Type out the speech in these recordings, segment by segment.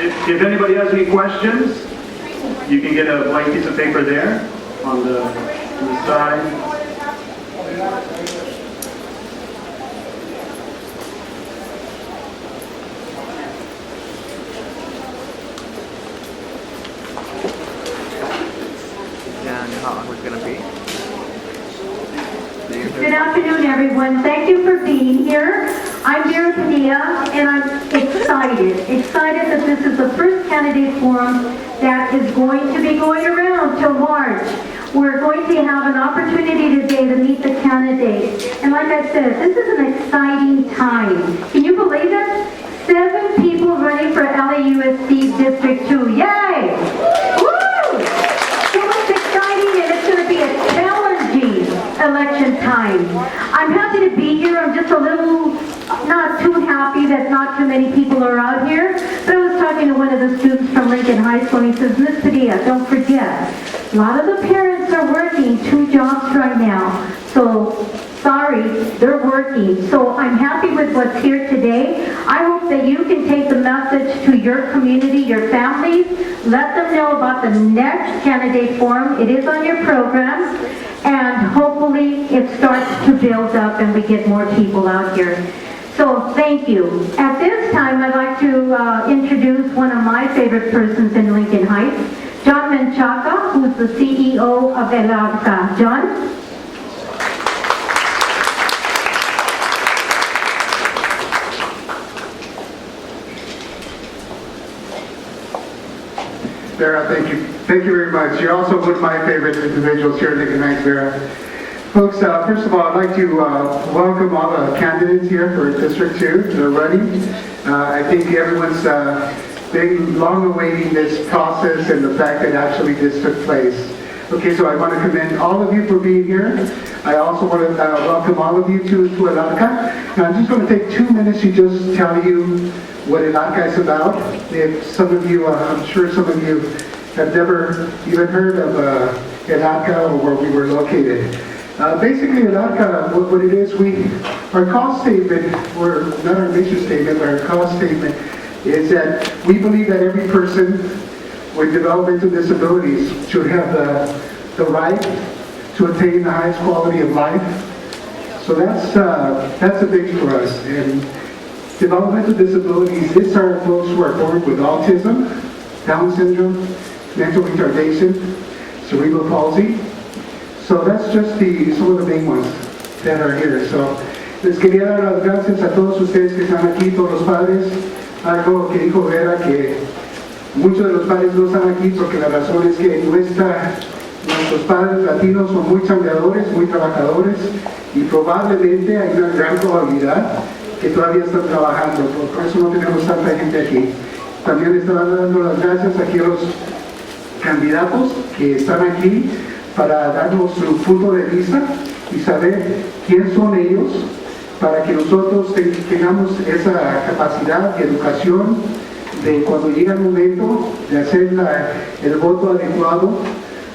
If anybody has any questions, you can get a blank piece of paper there on the side. Good afternoon, everyone. Thank you for being here. I'm Vera Padilla, and I'm excited that this is the first candidate forum that is going to be going around till March. We're going to have an opportunity today to meet the candidates. And like I said, this is an exciting time. Can you believe it? 7 people running for LAUSD District 2. Yay! Woo! So it's exciting, and it's going to be a challenging election time. I'm happy to be here. I'm just a little not too happy that not too many people are out here. But I was talking to one of the students from Lincoln High School, and he says, Miss Padilla, don't forget, a lot of the parents are working 2 jobs right now. So, sorry, they're working. So I'm happy with what's here today. I hope that you can take the message to your community, your families. Let them know about the next candidate forum. It is on your program. And hopefully it starts to build up and we get more people out here. So thank you. At this time, I'd like to introduce one of my favorite persons in Lincoln Heights, John Menchaca, who's the CEO of ELADCA. John? Vera, thank you. Thank you very much. You're also one of my favorite individuals here at Lincoln Heights, Vera. Folks, first of all, I'd like to welcome all the candidates here for District 2 that are running. I think everyone's been long awaiting this process and the fact that actually this took place. Okay, so I want to commend all of you for being here. I also want to welcome all of you to ELADCA. Now, I'm just going to take 2 minutes to just tell you what ELADCA is about. If some of you, I'm sure some of you have never even heard of ELADCA or where we were located. Basically, ELADCA, what it is, our cause statement, or not our mission statement, but our cause statement is that we believe that every person with developmental disabilities should have the right to attain the highest quality of life. So that's a big for us. And developmental disabilities, these are folks who are born with autism, Down syndrome, mental retardation, cerebral palsy. So that's just some of the main ones that are here. So les quería dar las gracias a todos ustedes que están aquí, todos los padres. Algo que dijo Vera, que muchos de los padres no están aquí porque la razón es que nuestros padres latinos son muy chambeadores, muy trabajadores, y probablemente hay una gran probabilidad que todavía están trabajando, por eso no tenemos tanta gente aquí. También estaba dando las gracias aquí a los candidatos que están aquí para darnos su punto de vista y saber quién son ellos, para que nosotros tengamos esa capacidad y educación de cuando llega el momento de hacer el voto adecuado,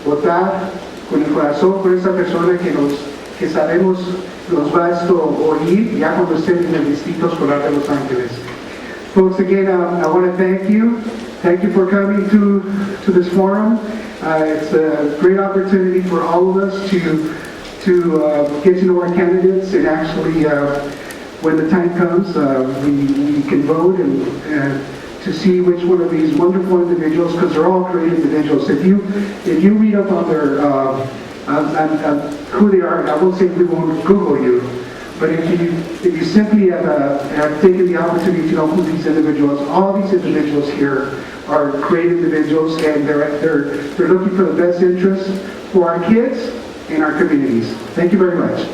votar con el corazón por esa persona que sabemos nos va a oír ya cuando estén en el Distrito Escolar de Los Ángeles. Folks, again, I want to thank you. Thank you for coming to this forum. It's a great opportunity for all of us to get to know our candidates, and actually, when the time comes, we can vote and to see which one of these wonderful individuals, because they're all great individuals. If you read up on their who they are, I won't say we won't Google you, but if you simply have taken the opportunity to know who these individuals, all these individuals here are great individuals, and they're looking for the best interest for our kids and our communities. Thank you very much.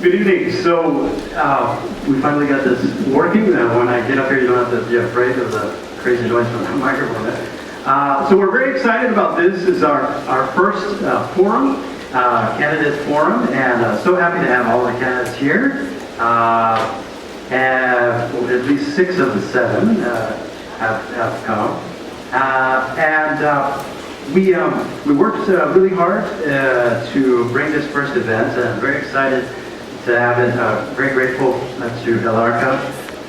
Good evening. So we finally got this working. When I get up here, you don't have to be afraid of the crazy noise from the microphone. So we're very excited about this. This is our first forum, candidate forum, and so happy to have all the candidates here. And well, at least 6 of the 7 have come. We worked really hard to bring this first event, and I'm very excited to have it. Very grateful to El Arca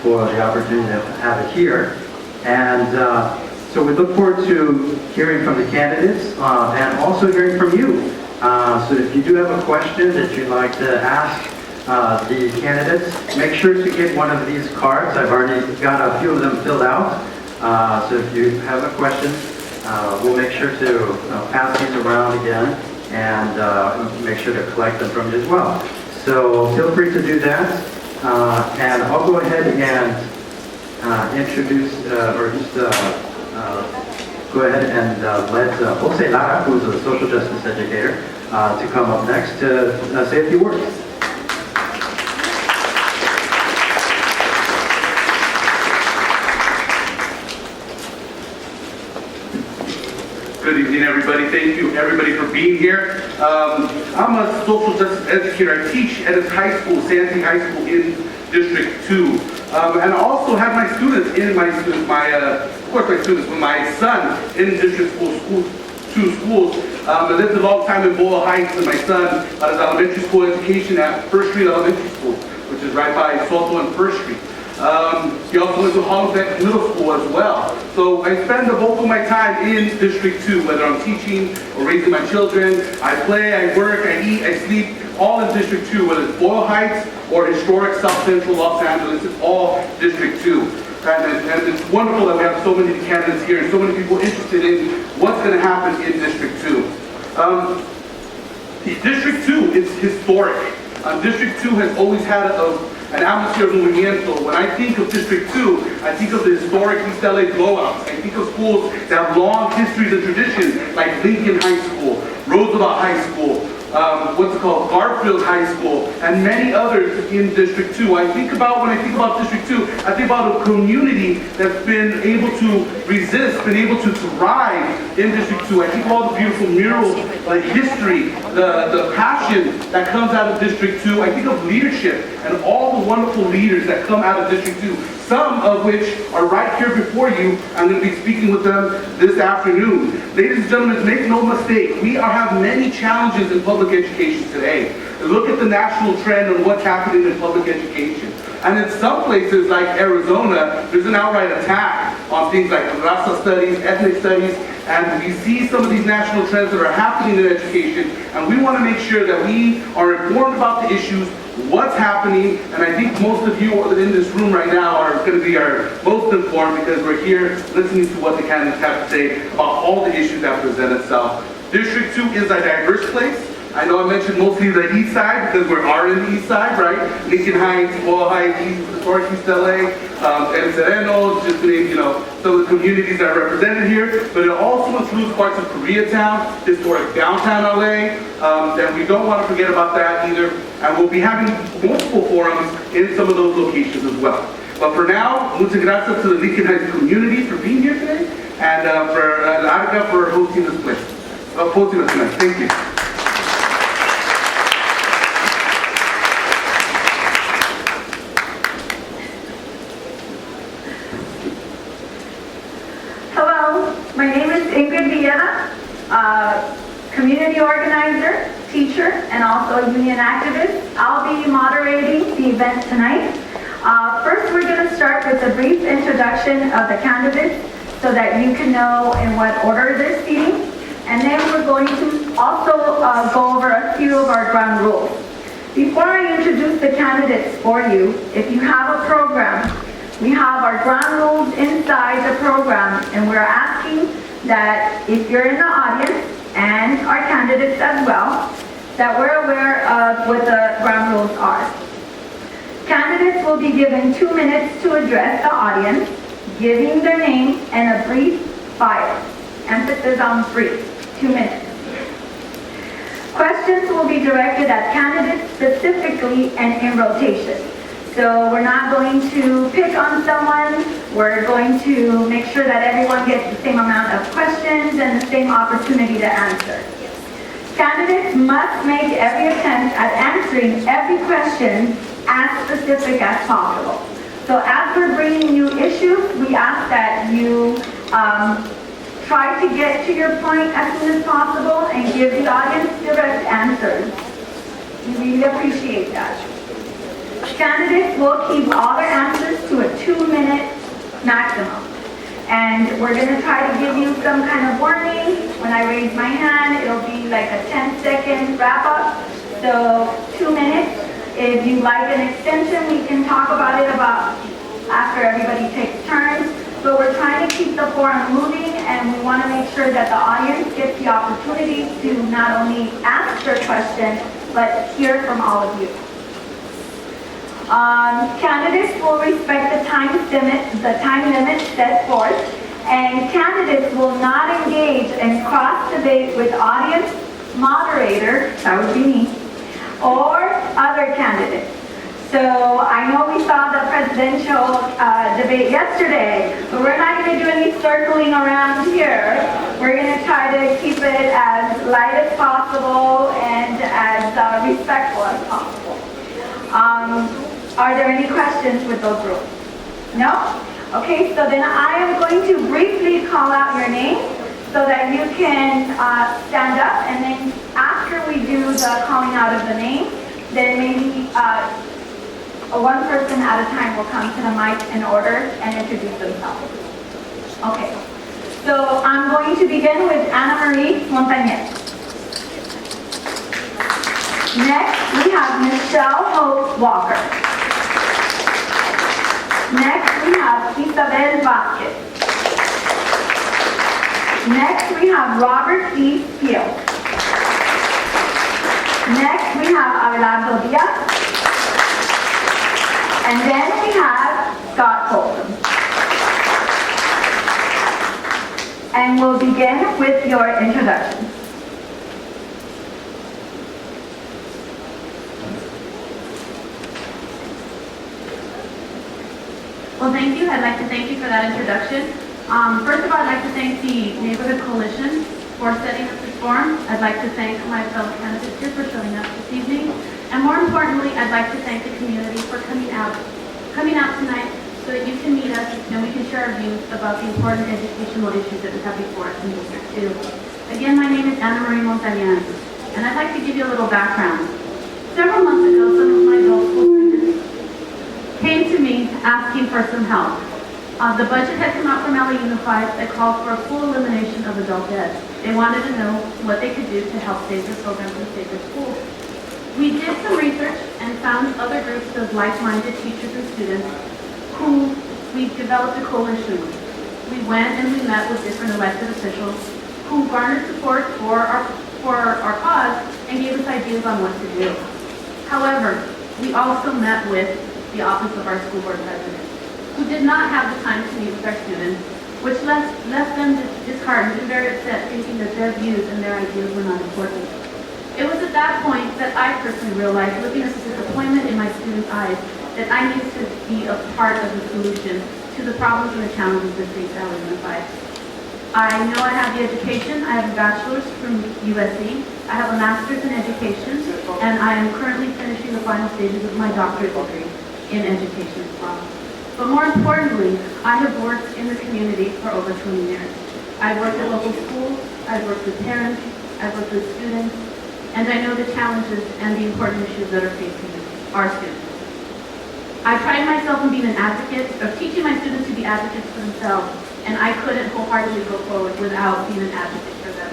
for the opportunity to have it here. And so we look forward to hearing from the candidates and also hearing from you. So if you do have a question that you'd like to ask the candidates, make sure to get one of these cards. I've already got a few of them filled out. So if you have a question, we'll make sure to pass these around again and make sure to collect them from you as well. So feel free to do that. And I'll go ahead and introduce, or just go ahead and let Jose Lara, who's a social justice educator, to come up next to say a few words. Good evening, everybody. Thank you, everybody, for being here. I'm a social justice educator. I teach at a high school, Santee High School in District 2. And I also have my students in my son in District 2 schools. I lived a long time in Boyle Heights, and my son got his elementary school education at First Street Elementary School, which is right by Soto and First Street. He also went to Hollenbeck Middle School as well. So I spend the bulk of my time in District 2, whether I'm teaching or raising my children. I play, I work, I eat, I sleep, all in District 2, whether it's Boyle Heights or historic South Central Los Angeles, it's all District 2. And it's wonderful that we have so many candidates here and so many people interested in what's going to happen in District 2. District 2 is historic. District 2 has always had an atmosphere of movimiento. When I think of District 2, I think of the historic East LA blowouts. I think of schools that have long histories and traditions, like Lincoln High School, Roosevelt High School, Garfield High School, and many others in District 2. When I think about District 2, I think about a community that's been able to resist, been able to thrive in District 2. I think of all the beautiful murals, the history, the passion that comes out of District 2. I think of leadership and all the wonderful leaders that come out of District 2, some of which are right here before you. I'm going to be speaking with them this afternoon. Ladies and gentlemen, make no mistake, we have many challenges in public education today. Look at the national trend on what's happening in public education. And in some places like Arizona, there's an outright attack on things like raza studies, ethnic studies, and we see some of these national trends that are happening in education, and we want to make sure that we are informed about the issues, what's happening, and I think most of you in this room right now are going to be our most informed because we're here listening to what the candidates have to say about all the issues that present itself. District 2 is a diverse place. I know I mentioned mostly the east side because we are in the east side, right? Lincoln Heights, Boyle Heights, historic East LA, El Sereno, just to name, some of the communities that are represented here. But it also includes parts of Koreatown, historic downtown LA, and we don't want to forget about that either. And we'll be having multiple forums in some of those locations as well. But for now, muchas gracias to the Lincoln Heights community for being here today, and for Arca for hosting this place, hosting us tonight. Thank you. Community organizer, teacher, and also a union activist. I'll be moderating the event tonight. First, we're going to start with a brief introduction of the candidates so that you can know in what order they're seating. And then we're going to also go over a few of our ground rules. Before I introduce the candidates for you, if you have a program, we have our ground rules inside the program, and we're asking that if you're in the audience, and our candidates as well, that we're aware of what the ground rules are. Candidates will be given 2 minutes to address the audience, giving their name and a brief bio. Emphasis on brief, 2 minutes. Questions will be directed at candidates specifically and in rotation. So we're not going to pick on someone. We're going to make sure that everyone gets the same amount of questions and the same opportunity to answer. Candidates must make every attempt at answering every question as specific as possible. So as we're bringing you issues, we ask that you try to get to your point as soon as possible and give the audience direct answers. We really appreciate that. candidates will keep all their answers to a 2-minute maximum. And we're gonna try to give you some kind of warning. When I raise my hand, it'll be like a 10-second wrap up. So 2 minutes. If you like an extension, we can talk about it after everybody takes turns. But we're trying to keep the forum moving, and we want to make sure that the audience gets the opportunity to not only ask their question, but hear from all of you. Candidates will respect the time limit set forth, and candidates will not engage in cross-debate with audience moderator, that would be me, or other candidates. So I know we saw the presidential debate yesterday, but we're not going to do any circling around here. We're going to try to keep it as light as possible and as respectful as possible. Are there any questions with those rules? No? Okay, so then I am going to briefly call out your name so that you can stand up, and then after we do the calling out of the name, then maybe one person at a time will come to the mic in order and introduce themselves. Okay, so I'm going to begin with Ana Marie Montañez. Next, we have Michelle Hope Walker. Next, we have Isabel Vasquez. Next, we have Robert D. Steele. Next, we have Abelardo Diaz. And then we have Scott Colton. And we'll begin with your introduction. Well, thank you. I'd like to thank you for that introduction. First of all, I'd like to thank the Neighborhood Coalition for setting up this forum. I'd like to thank my fellow candidates here for showing up this evening. And more importantly, I'd like to thank the community for coming out tonight so that you can meet us and we can share our views about the important educational issues that we have before us in District 2. Again, my name is Ana Marie Montañez, and I'd like to give you a little background. Several months ago, some of my adult school students came to me asking for some help. The budget had come out from LA Unified that called for a full elimination of adult ed. They wanted to know what they could do to help save their programs and save their schools. We did some research and found other groups of like-minded teachers and students who we developed a coalition with. We went and we met with different elected officials who garnered support for our cause and gave us ideas on what to do. However, we also met with the office of our school board president, who did not have the time to meet with our students, which left them disheartened and very upset, thinking that their views and their ideas were not important. It was at that point that I personally realized, looking at the disappointment in my students' eyes, that I needed to be a part of the solution to the problems and the challenges that face LA Unified. I know I have the education. I have a bachelor's from USC. I have a master's in education, and I am currently finishing the final stages of my doctorate degree in education as well. But more importantly, I have worked in the community for over 20 years. I've worked at local schools, I've worked with parents, I've worked with students, and I know the challenges and the important issues that are facing our students. I pride myself in being an advocate, of teaching my students to be advocates for themselves, and I couldn't wholeheartedly go forward without being an advocate for them,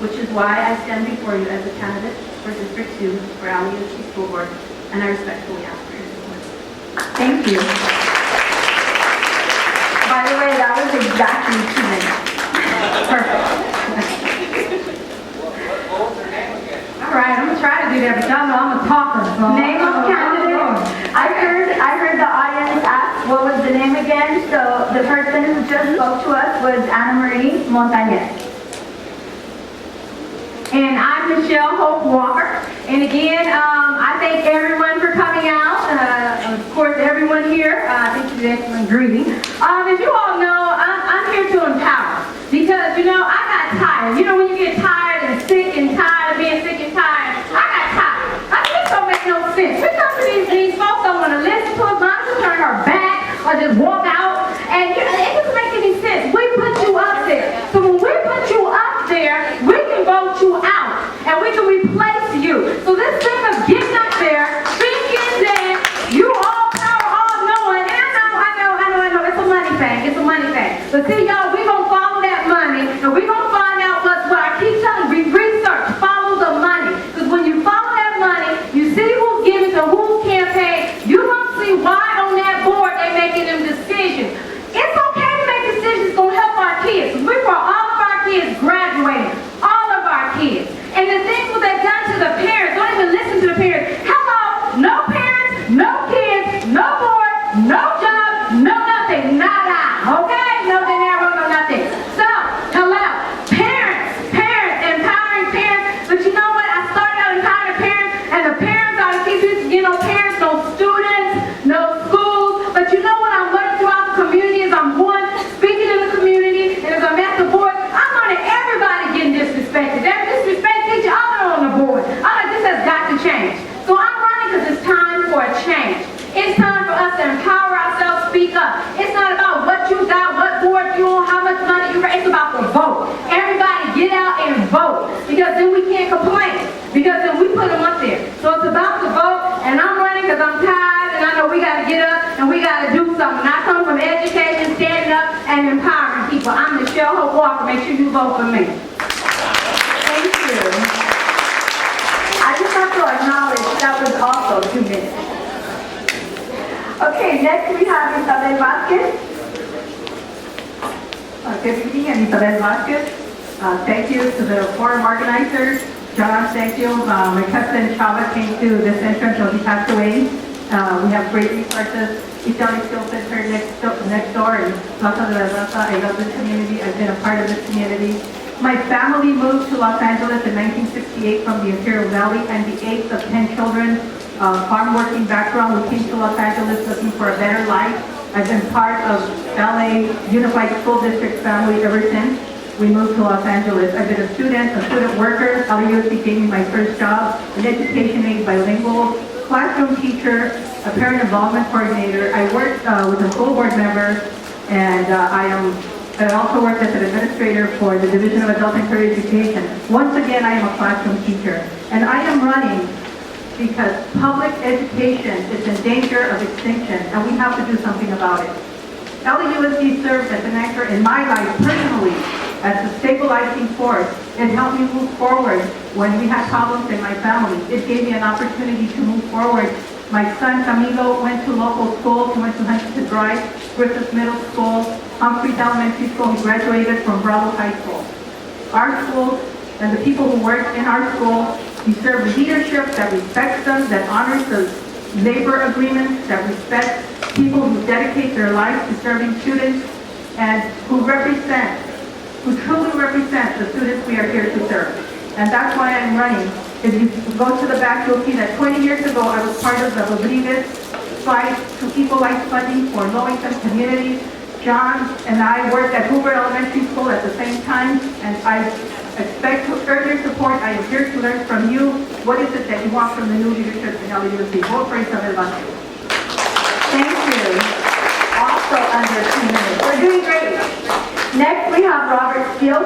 which is why I stand before you as a candidate for District 2 for LEUC School Board, and I respectfully ask for your support. Thank you. By the way, that was exactly 2 minutes. Perfect. All right, I'm gonna try to do that, but y'all know I'm a talker, so. Name of candidate. I heard the audience ask what was the name again, so the person who just spoke to us was Ana Marie Montañez. And I'm Michelle Hope Walker. And again, I thank everyone for coming out. Of course, everyone here, thank you for the excellent greeting. As you all know, I'm here to empower. Because, I got tired. When you get tired and sick and tired of being sick and tired, I got tired. I mean, this don't make no sense. We come to these folks don't want to listen to us, not to turn her back or just walk out. And it doesn't make any sense. We put you up there. So when we put you up there, we can vote you out. And we can replace you. So this thing of getting up there, thinking that you make sure you vote for me. Thank you. I just have to acknowledge that was also 2 minutes. Okay, next we have Isabel Vasquez. Good evening, I'm Isabel Vasquez. Thank you to the forum organizers. John, thank you. My cousin Chava came to this entrance, so he passed away. We have great resources. Italian Skills Center next door in Plaza de la Raza. I love this community. I've been a part of this community. My family moved to Los Angeles in 1968 from the Imperial Valley. I'm the 8th of 10 children, farm working background. We came to Los Angeles looking for a better life. I've been part of LA Unified School District family ever since we moved to Los Angeles. I've been a student worker. LAUSD gave me my first job, an education aide, bilingual, classroom teacher, a parent involvement coordinator. I worked with a school board member, and I also worked as an administrator for the Division of Adult and Career Education. Once again, I am a classroom teacher, and I am running because public education is in danger of extinction, and we have to do something about it. LAUSD served as an anchor in my life personally as a stabilizing force. It helped me move forward when we had problems in my family. It gave me an opportunity to move forward. My son Camilo went to local school. He went to Huntington Drive, Griffith Middle School, Humphreys Elementary School. He graduated from Bravo High School. Our school and the people who work in our school deserve leadership that respects them, that honors the labor agreements, that respects people who dedicate their lives to serving students, and who truly represent the students we are here to serve. And that's why I'm running. If you go to the back, you'll see that 20 years ago, I was part of the Rodriguez fight to equalize funding for low-income communities. John and I worked at Hoover Elementary School at the same time, and I expect to earn your support. I am here to learn from you. What is it that you want from the new leadership in LAUSD? Vote for Isabel Vasquez. Thank you. Also under 2 minutes. We're doing great. Next we have Robert Steele.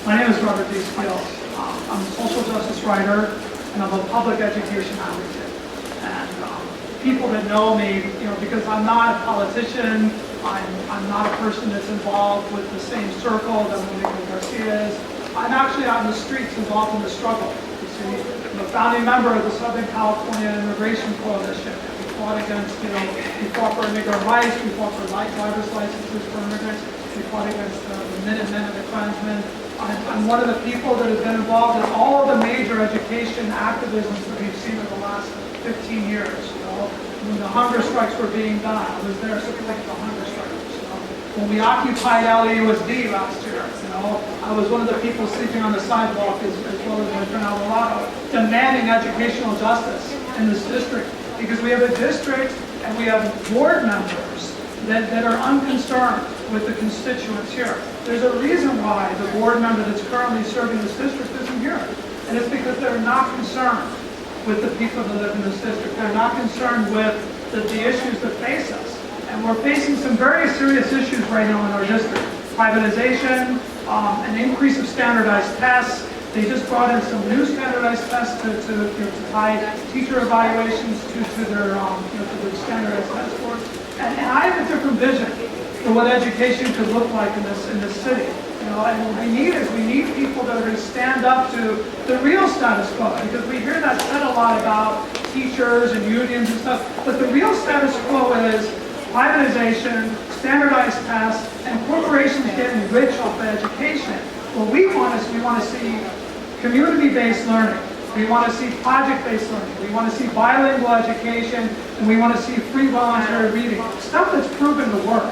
My name is Robert D. Steele. I'm a social justice writer, and I'm a public education advocate. And people that know me, because I'm not a politician, I'm not a person that's involved with the same circle that Monique Garcia is. I'm actually out in the streets involved in the struggle. You see, I'm a founding member of the Southern California Immigration Coalition. We fought against, we fought for immigrant rights, we fought for light driver's licenses for immigrants, we fought against the Minutemen and the Klansmen. I'm one of the people that has been involved in all of the major education activisms that we've seen in the last 15 years. When the hunger strikes were being done, I was there supporting the hunger strikers. When we occupied LAUSD last year, I was one of the people sleeping on the sidewalk as well as my friend Alvarado, demanding educational justice in this district, because we have a district and we have board members that are unconcerned with the constituents here. There's a reason why the board member that's currently serving this district isn't here. And it's because they're not concerned with the people that live in this district. They're not concerned with the issues that face us. And we're facing some very serious issues right now in our district. Privatization, an increase of standardized tests. They just brought in some new standardized tests to tie teacher evaluations to their to the standardized test scores. And I have a different vision for what education could look like in this city. And what we need people that are going to stand up to the real status quo, because we hear that said a lot about teachers and unions and stuff, but the real status quo is privatization, standardized tests, and corporations getting rich off of education. What we want to see community-based learning. We want to see project-based learning. We want to see bilingual education, and we want to see free voluntary reading. Stuff that's proven to work.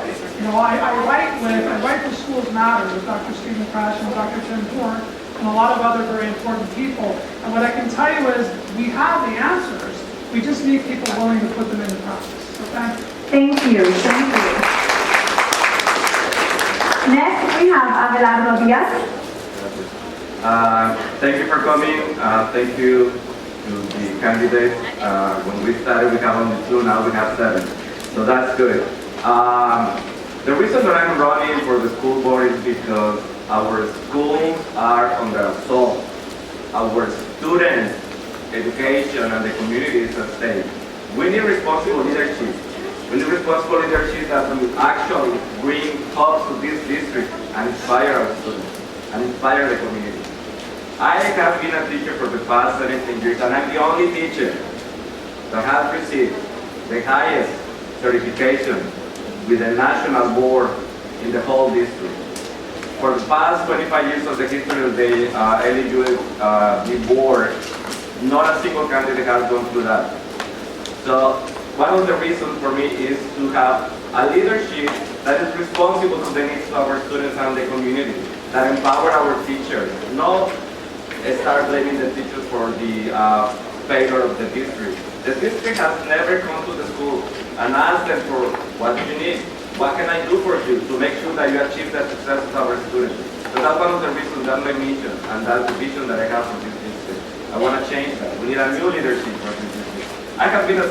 I write for Schools Matter with Dr. Stephen Crash and Dr. Tim Horn and a lot of other very important people. And what I can tell you is we have the answers. We just need people willing to put them into practice. So thank you. Thank you. Thank you. Next we have Abelardo Diaz. Thank you for coming. Thank you to the candidates. When we started, we have only 2, now we have 7. So that's good. The reason that I'm running for the school board is because our schools are under assault. Our students' education and the community is at stake. We need responsible leadership. We need responsible leadership that will actually bring hope to this district. and inspire our students and inspire the community. I have been a teacher for the past 17 years, and I'm the only teacher that has received the highest certification with the national board in the whole district. For the past 25 years of the history of the LEU board, not a single candidate has gone through that. So one of the reasons for me is to have a leadership that is responsible to the needs of our students and the community, that empower our teachers, not start blaming the teachers for the failure of the district. The district has never come to the school and asked them for what you need. What can I do for you to make sure that you achieve the success of our students? So that's one of the reasons, that's my mission, and that's the vision that I have for this district. I want to change that. We need a new leadership for this district. I have been a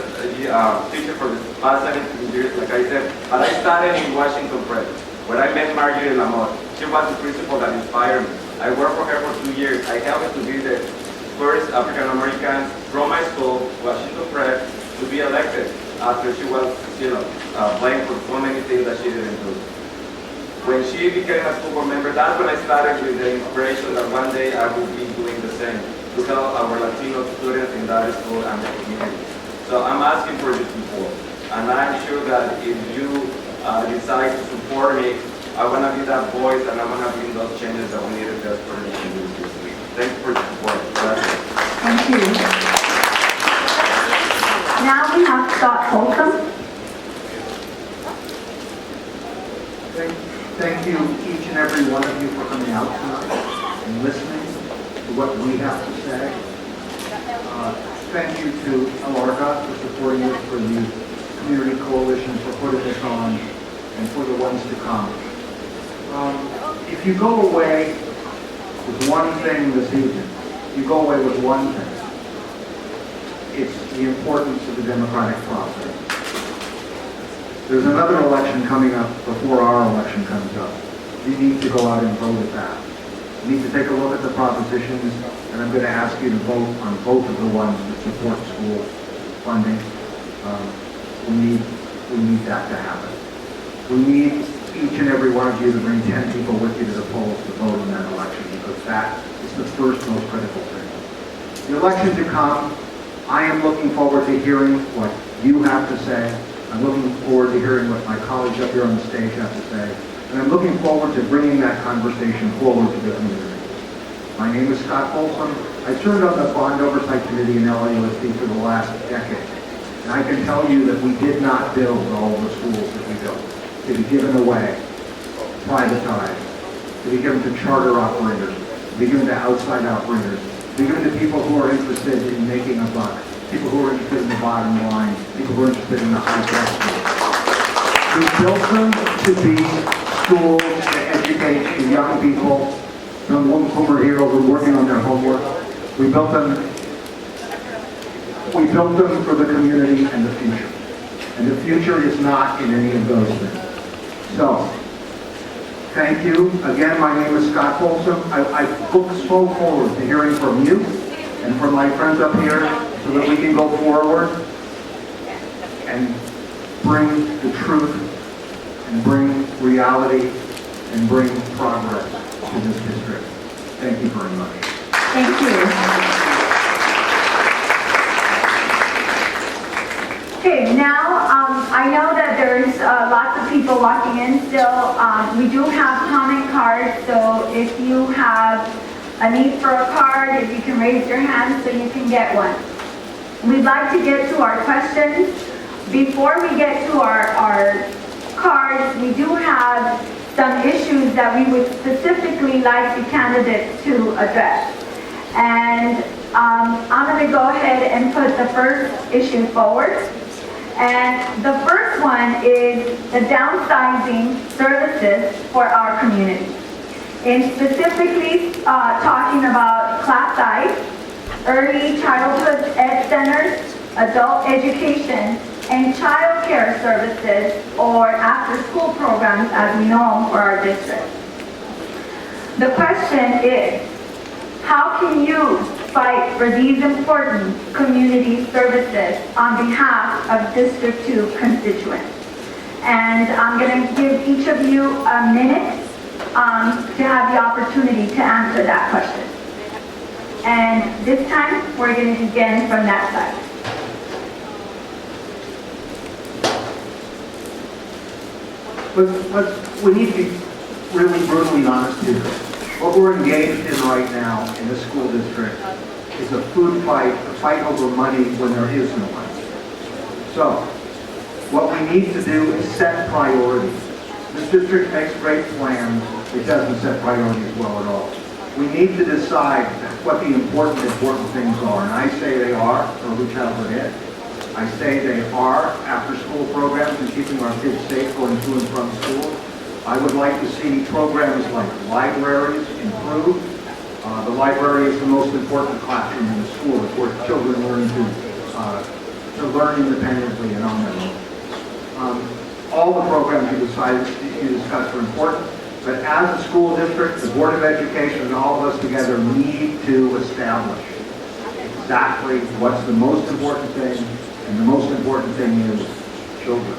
teacher for the past 17 years, like I said, but I started in Washington Prep, where I met Marjorie Lamotte. She was the principal that inspired me. I worked for her for 2 years. I helped to be the first African American from my school, Washington Prep, to be elected after she was, blamed for so many things that she didn't do. When she became a school board member, that's when I started with the inspiration that one day I would be doing the same to help our Latino students in that school and the community. So I'm asking for your support, and I'm sure that if you decide to support me, I want to be that voice, and I want to bring those changes that we needed desperately to do this week. Thanks for your support. Gracias. Thank you. Now we have Scott Holcomb. Thank you, each and every one of you, for coming out tonight and listening to what we have to say. Thank you to Alarga for supporting us, for the Community Coalition for putting this on, and for the ones to come. If you go away with one thing this evening, you go away with one thing. It's the importance of the democratic process. There's another election coming up before our election comes up. You need to go out and vote at that. You need to take a look at the propositions, and I'm going to ask you to vote on both of the ones that support school funding. We need that to happen. We need each and every one of you to bring 10 people with you to the polls to vote in that election, because that is the first most critical thing. The election to come, I am looking forward to hearing what you have to say. I'm looking forward to hearing what my colleagues up here on the stage have to say. And I'm looking forward to bringing that conversation forward to the community. My name is Scott Folsom. I served on the Bond Oversight Committee in LAUSD for the last decade. And I can tell you that we did not build all the schools that we built. To be given away, privatized, to be given to charter operators, to be given to outside operators, to be given to people who are interested in making a buck, people who are interested in the bottom line, people who are interested in the high tech schools. We built them to be schools that educate the young people, some of whom are here who are working on their homework. We built them for the community and the future. And the future is not in any of those things. So, thank you. Again, my name is Scott Folsom. I look so forward to hearing from you and from my friends up here so that we can go forward and bring the truth and bring reality and bring progress to this district. Thank you very much. Thank you. Okay, now I know that there's lots of people walking in still. We do have comment cards, so if you have a need for a card, if you can raise your hand so you can get one. We'd like to get to our questions. Before we get to our cards, we do have some issues that we would specifically like the candidates to address. And I'm going to go ahead and put the first issue forward. And the first one is the downsizing services for our community. And specifically talking about class size, early childhood ed centers, adult education, and child care services, or after-school programs as we know them for our district. The question is, how can you fight for these important community services on behalf of District 2 constituents? And I'm going to give each of you a minute to have the opportunity to answer that question. And this time, we're going to begin from that side. We need to be really brutally honest here. What we're engaged in right now in this school district is a food fight, a fight over money when there is no money. So, what we need to do is set priorities. This district makes great plans, it doesn't set priorities well at all. We need to decide what the important things are, and I say they are early childhood ed. I say they are after-school programs and keeping our kids safe going to and from school. I would like to see programs like libraries improve. The library is the most important classroom in the school. It's where children learn to learn independently and on their own. All the programs you discussed are important, but as a school district, the Board of Education and all of us together need to establish exactly what's the most important thing, and the most important thing is children,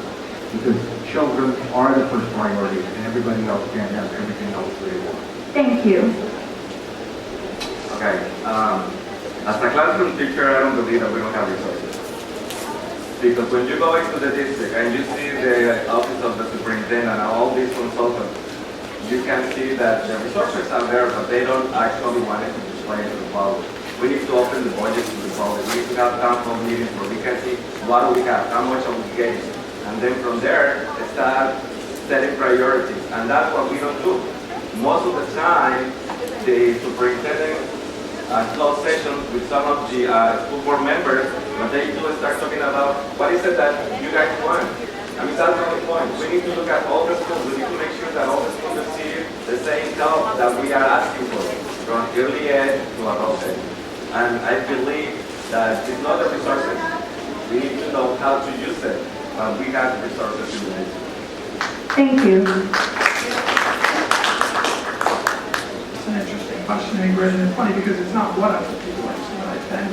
because children are the first priority, and everybody else can't have everything else they want. Thank you. Okay, as a classroom teacher, I don't believe that we don't have resources. Because when you go into the district and you see the office of the superintendent and all these consultants, you can see that the resources are there, but they don't actually want it to display to the public. We need to open the budget to the public. We need to have town hall meetings where we can see what do we have, how much are we getting. And then from there, start setting priorities. And that's what we don't do. Most of the time, the superintendent close sessions with some of the school board members, what they do is start talking about what is it that you guys want. I mean, that's the only point. We need to look at all the schools. We need to make sure that all the schools receive the same help that we are asking for, from early ed to adult ed. And I believe that it's not the resources. We need to know how to use it, but we have the resources to do it. Thank you. It's an interesting question, Ingrid, and it's funny because it's not what I've been doing, it's what I've been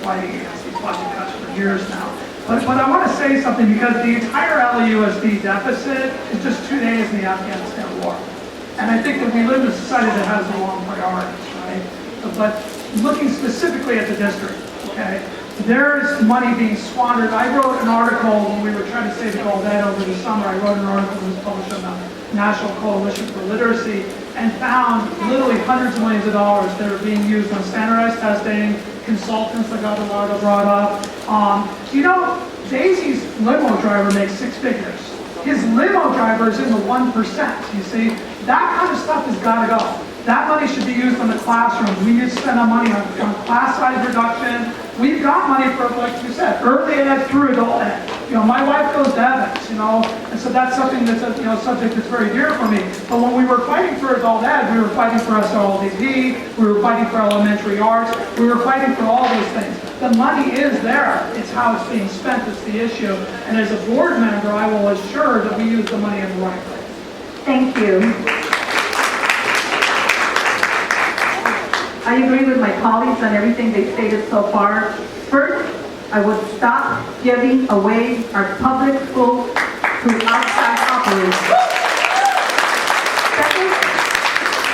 fighting against these budget cuts for years now. But I want to say something because the entire LEUSD deficit is just 2 days in the Afghanistan war. And I think that we live in a society that has the wrong priorities, right? But looking specifically at the district, okay, there's money being squandered. I wrote an article when we were trying to save adult ed over the summer. I wrote an article that was published on the National Coalition for Literacy and found literally hundreds of millions of dollars that are being used on standardized testing, consultants that got Eduardo brought up. You know, Daisy's limo driver makes 6 figures. His limo driver is in the 1%, you see? That kind of stuff has got to go. That money should be used in the classrooms. We need to spend our money on class size reduction. We've got money for, like you said, early ed through adult ed. You know, my wife goes to Evans, you know, and so that's something that's a subject that's very dear for me. But when we were fighting for adult ed, we were fighting for SLDP, we were fighting for elementary arts, we were fighting for all those things. The money is there. It's how it's being spent that's the issue. And as a board member, I will assure that we use the money in the right place. Thank you. I agree with my colleagues on everything they've stated so far. First, I would stop giving away our public schools to outside operators. Second,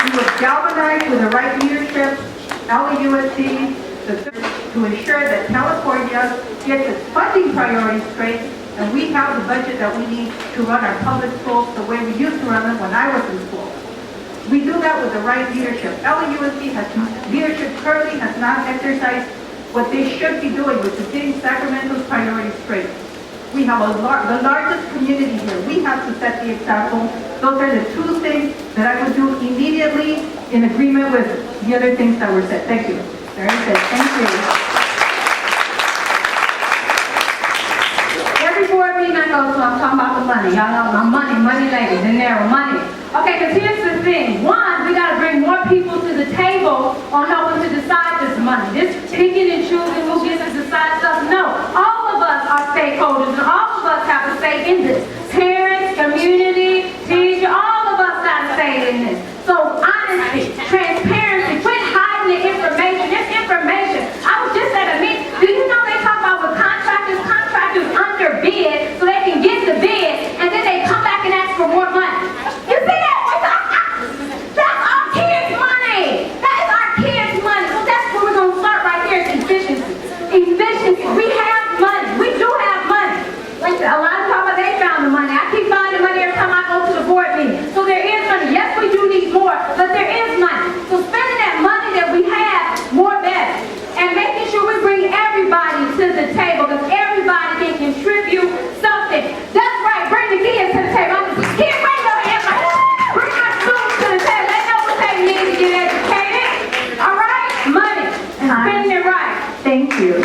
we would galvanize with the right leadership, LEUSD, to ensure that California gets its funding priorities straight, and we have the budget that we need to run our public schools the way we used to run them when I was in school. We do that with the right leadership. LEUSD leadership currently has not exercised what they should be doing, which is getting Sacramento's priorities straight. We have the largest community here. We have to set the example. Those are the 2 things that I would do immediately in agreement with the other things that were said. Thank you. Very good. Thank you. Every board meeting I go to, I'm talking about the money. Y'all know my money ladies, in there with money. Okay, because here's the thing. One, we got to bring more people to the table on helping to decide this money. This picking and choosing who gets to decide stuff. No, all of us are stakeholders and all of us have to say in this. Parents, community, teacher, all of us got to say in this. So honesty, transparency, quit hiding the information. This information. I was just at a meeting. Do you know they talk about with contractors underbid so they can get the bid and then they come back and ask for more money? You see that? you.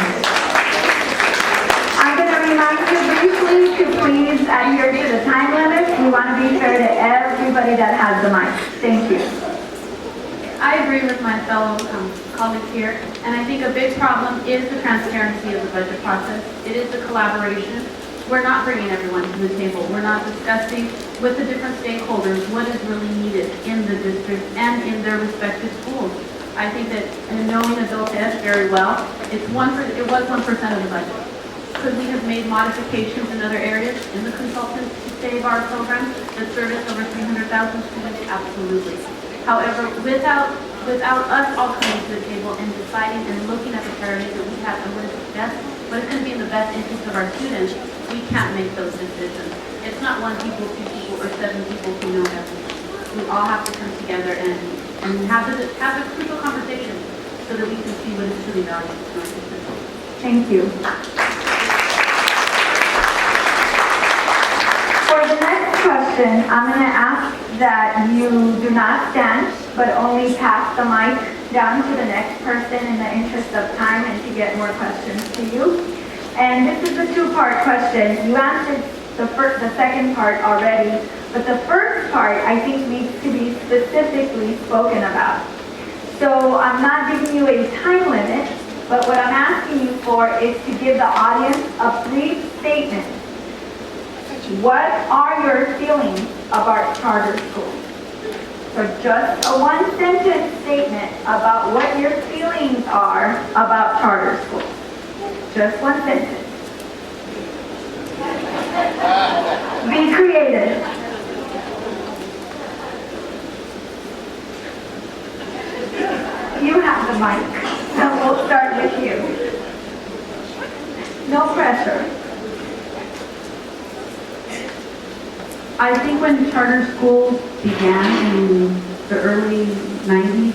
I'm going to remind you briefly to please adhere to the time limit. We want to be fair to everybody that has the mic. Thank you. I agree with my fellow colleagues here, and I think a big problem is the transparency of the budget process. It is the collaboration. We're not bringing everyone to the table. We're not discussing with the different stakeholders what is really needed in the district and in their respective schools. I think that, and knowing Adult Ed very well, it was 1% of the budget. Could we have made modifications in other areas in the consultants to save our programs that service over 300,000 students? Absolutely. However, without us all coming to the table and deciding and looking at the priorities that we have and what is going to be in the best interest of our students, we can't make those decisions. It's not 1 people, 2 people, or 7 people who know everything. We all have to come together and have a crucial conversation so that we can see what is truly valuable to our district. Thank you. For the next question, I'm going to ask that you do not stand, but only pass the mic down to the next person in the interest of time and to get more questions to you. And this is a 2-part question. You answered the second part already, but the first part I think needs to be specifically spoken about. So I'm not giving you a time limit, but what I'm asking you for is to give the audience a brief statement. What are your feelings about charter schools? So just a 1-sentence statement about what your feelings are about charter schools. Just 1 sentence. Be creative. You have the mic, so we'll start with you. No pressure. I think when charter schools began in the early 90s,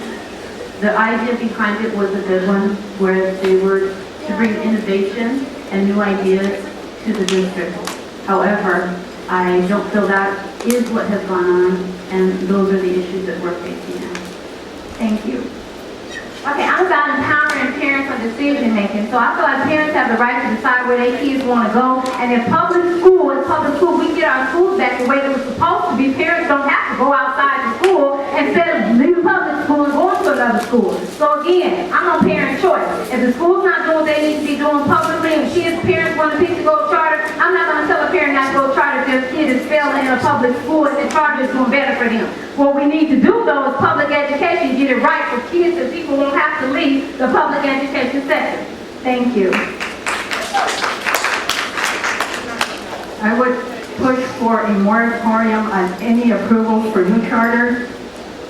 the idea behind it was a good one, where they were to bring innovation and new ideas to the district. However, I don't feel that is what has gone on, and those are the issues that we're facing now. Thank you. Okay, I'm about empowering parents on decision making. So I feel like parents have the right to decide where their kids want to go. And if public school is public school, we get our schools back the way they were supposed to be. Parents don't have to go outside the school instead of leaving public school and going to another school. So again, I'm on parent choice. If the school's not doing what they need to be doing publicly, and kids' parents want a piece to go charter, I'm not going to tell a parent not to go charter if their kid is failing in a public school and the charter is doing better for them. What we need to do, though, is public education, get it right for kids so people won't have to leave the public education sector. Thank you. I would push for a moratorium on any approvals for new charters,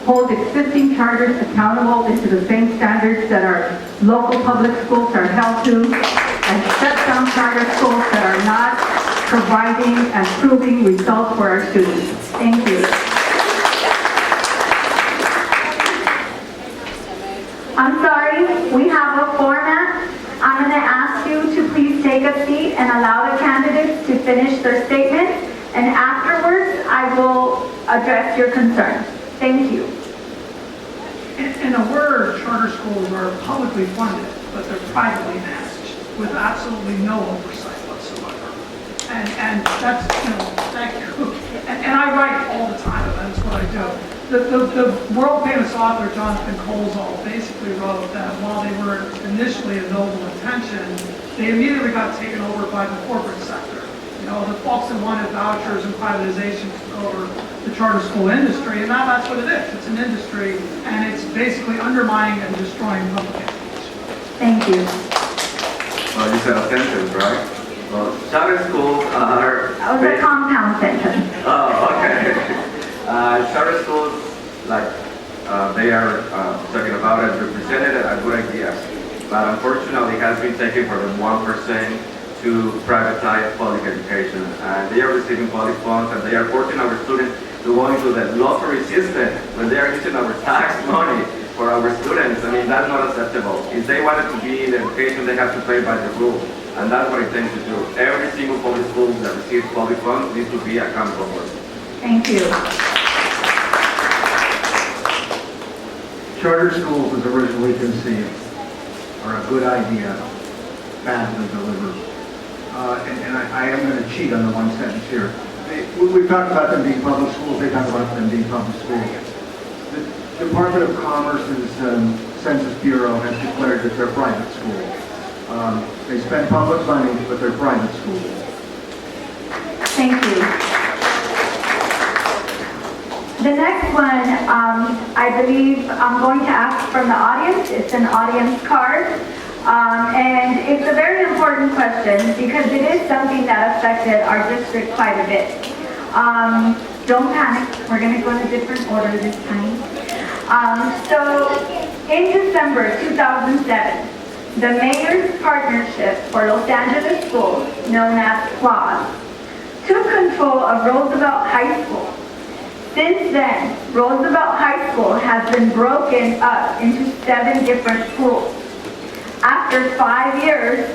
hold existing charters accountable into the same standards that our local public schools are held to, and shut down charter schools that are not providing and proving results for our students. Thank you. I'm sorry, we have a format. I'm going to ask you to please take a seat and allow the candidates to finish their statement, and afterwards I will address your concerns. Thank you. In a word, charter schools are publicly funded, but they're privately managed with absolutely no oversight whatsoever. And that's, thank you. And I write all the time, that's what I do. The world famous author Jonathan Colesall basically wrote that while they were initially a noble intention, they immediately got taken over by the corporate sector. The folks that wanted vouchers and privatization took over the charter school industry, and now that's what it is. It's an industry, and it's basically undermining and destroying public education. Thank you. Well, you said a sentence, right? Well, charter schools are... That was a compound sentence. Oh, okay. Charter schools, like they are talking about as represented, are good ideas. But unfortunately, it has been taken for the 1% to privatize public education. And they are receiving public funds, and they are forcing our students to go into the lottery system when they are using our tax money for our students. I mean, that's not acceptable. If they wanted to be in education, they have to play by the rules. And that's what it tends to do. Every single public school that receives public funds needs to be accountable for it. Thank you. Charter schools, as originally conceived, are a good idea badly delivered. And I am going to cheat on the one sentence here. We've talked about them being public schools, they talk about them being public schools. The Department of Commerce's Census Bureau has declared that they're private schools. They spend public money, but they're private schools. Thank you. The next one, I believe I'm going to ask from the audience. It's an audience card. And it's a very important question because it is something that affected our district quite a bit. Don't panic. We're going to go in a different order this time. So in December 2007, the Mayor's Partnership for Los Angeles Schools, known as PLOS, took control of Roosevelt High School. Since then, Roosevelt High School has been broken up into 7 different schools. After 5 years,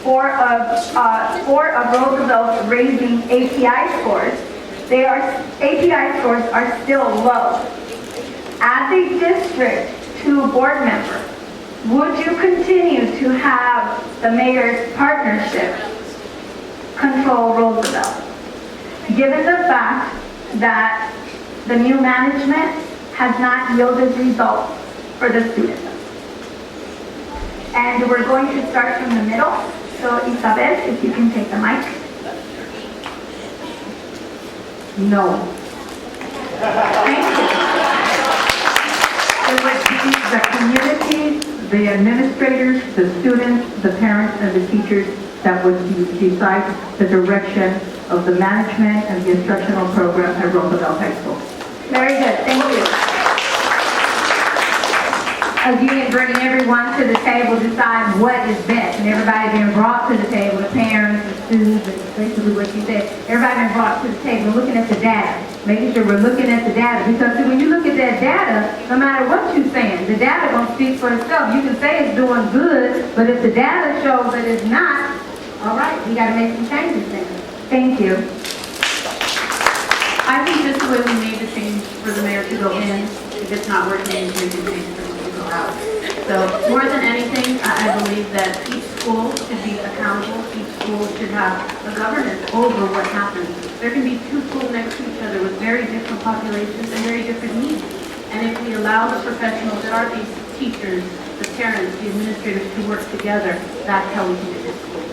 four of Roosevelt's raising API scores, API scores are still low. As a District 2 board member, would you continue to have the Mayor's Partnership control Roosevelt, given the fact that the new management has not yielded results for the students? And we're going to start from the middle. So Isabel, if you can take the mic. No. Thank you. It would be the community, the administrators, the students, the parents, and the teachers that would decide the direction of the management and the instructional program at Roosevelt High School. Very good, thank you. Again, bringing everyone to the table, decide what is best, and everybody being brought to the table, the parents, the students, and basically what you said, everybody being brought to the table, looking at the data, making sure we're looking at the data, because see, when you look at that data, no matter what you're saying, the data won't speak for itself. You can say it's doing good, but if the data shows that it's not, all right, we got to make some changes then. Thank you. I think just the way we made the change for the mayor to go in, if it's not working, we can change it to go out. So more than anything, I believe that each school should be accountable. Each school should have a governance over what happens. There can be 2 schools next to each other with very different populations and very different needs. And if we allow the professionals that are these teachers, the parents, the administrators to work together, that's how we can do this school.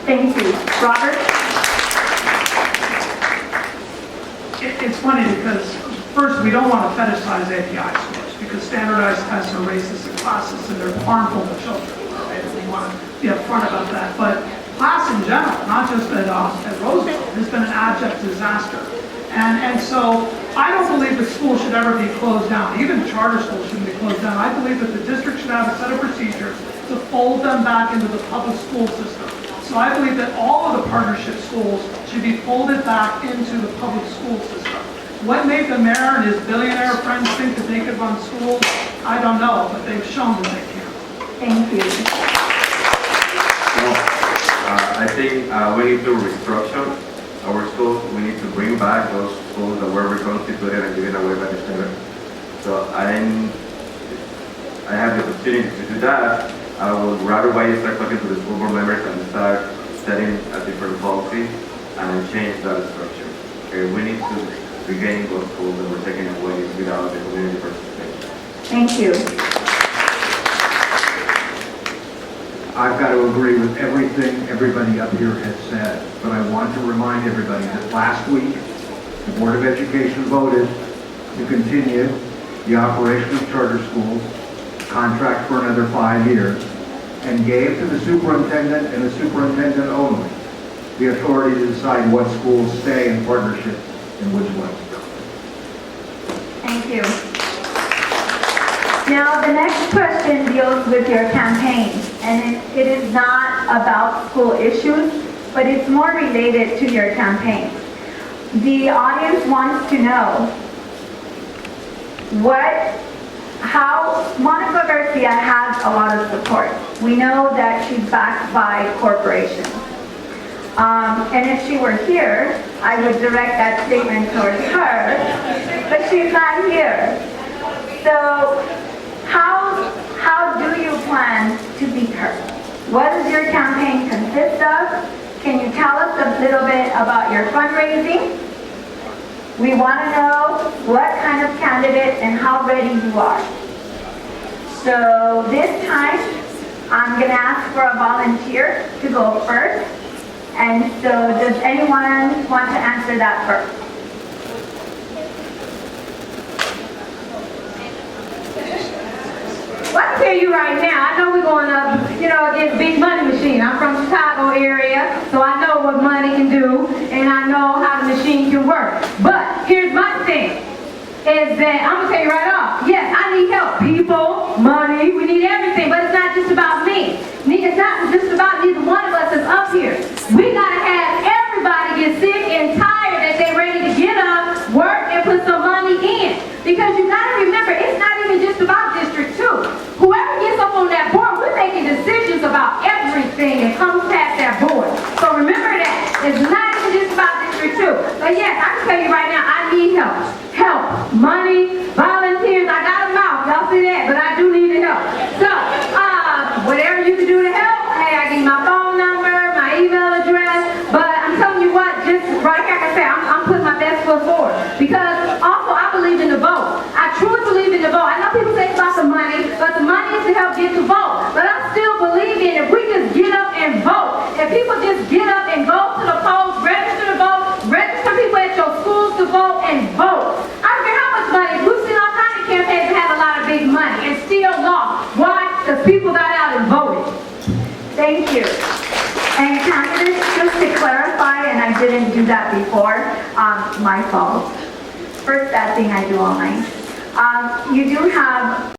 Thank you. Robert? It's funny because, first, we don't want to fetishize API scores because standardized tests are racist and classist and they're harmful to children. Right? We want to be upfront about that. But class in general, not just at Roosevelt, has been an abject disaster. And so I don't believe that schools should ever be closed down. Even charter schools shouldn't be closed down. I believe that the district should have a set of procedures to fold them back into the public school system. So I believe that all of the partnership schools should be folded back into the public school system. What made the mayor and his billionaire friends think that they could run schools, I don't know, but they've shown that they can. Thank you. No, I think we need to restructure our schools. We need to bring back those schools that were reconstituted and given away by the state. So I have the opportunity to do that. I would rather why you start talking to the school board members and start setting a different policy and change that structure. Okay, we need to regain those schools that were taken away without the community participation. Thank you. I've got to agree with everything everybody up here has said, but I want to remind everybody that last week, the Board of Education voted to continue the operation of charter schools, contract for another 5 years, and gave to the superintendent and the superintendent only the authority to decide what schools stay in partnership and which ones don't. Thank you. Now, the next question deals with your campaign, and it is not about school issues, but it's more related to your campaign. The audience wants to know how Monica Garcia has a lot of support. We know that she's backed by corporations. And if she were here, I would direct that statement towards her, but she's not here. So how do you plan to beat her? What does your campaign consist of? Can you tell us a little bit about your fundraising? We want to know what kind of candidate and how ready you are. So this time, I'm going to ask for a volunteer to go first. And so does anyone want to answer that first? Well, I can tell you right now, I know we're going up, against big money machine. I'm from Chicago area, so I know what money can do, and I know how the machine can work. But here's my thing, is that I'm gonna tell you right off, yes, I need help. People, money, we need everything, but it's not just about me. It's not just about neither one of us that's up here. We gotta have everybody get sick and tired that they're ready to get up, work, and put some money in. Because you gotta remember, it's not even just about District 2. Whoever gets up on that board, we're making decisions about everything that comes past that board. So remember that. It's not even just about District 2. But yes, I can tell you right now, I need help. Help, money, volunteers. I got a mouth, y'all see that, but I do need the help. So, whatever you can do to help, hey, I give you my phone number, my email address, but I'm telling you what, just right like I said, I'm putting my best foot forward. Because also, I believe in the vote. I truly believe in the vote. I know people say it's about the money, but the money is to help get to vote. But I still believe in if we just get up and vote, if people just get up and go to the polls, register to vote, register people at your schools to vote and vote. I don't care how much money. We've seen all kinds of campaigns that have a lot of big money and still lost. Why? Because people got out and voted. Thank you. And candidates, just to clarify, and I didn't do that before, my fault. First bad thing I do all night. You do have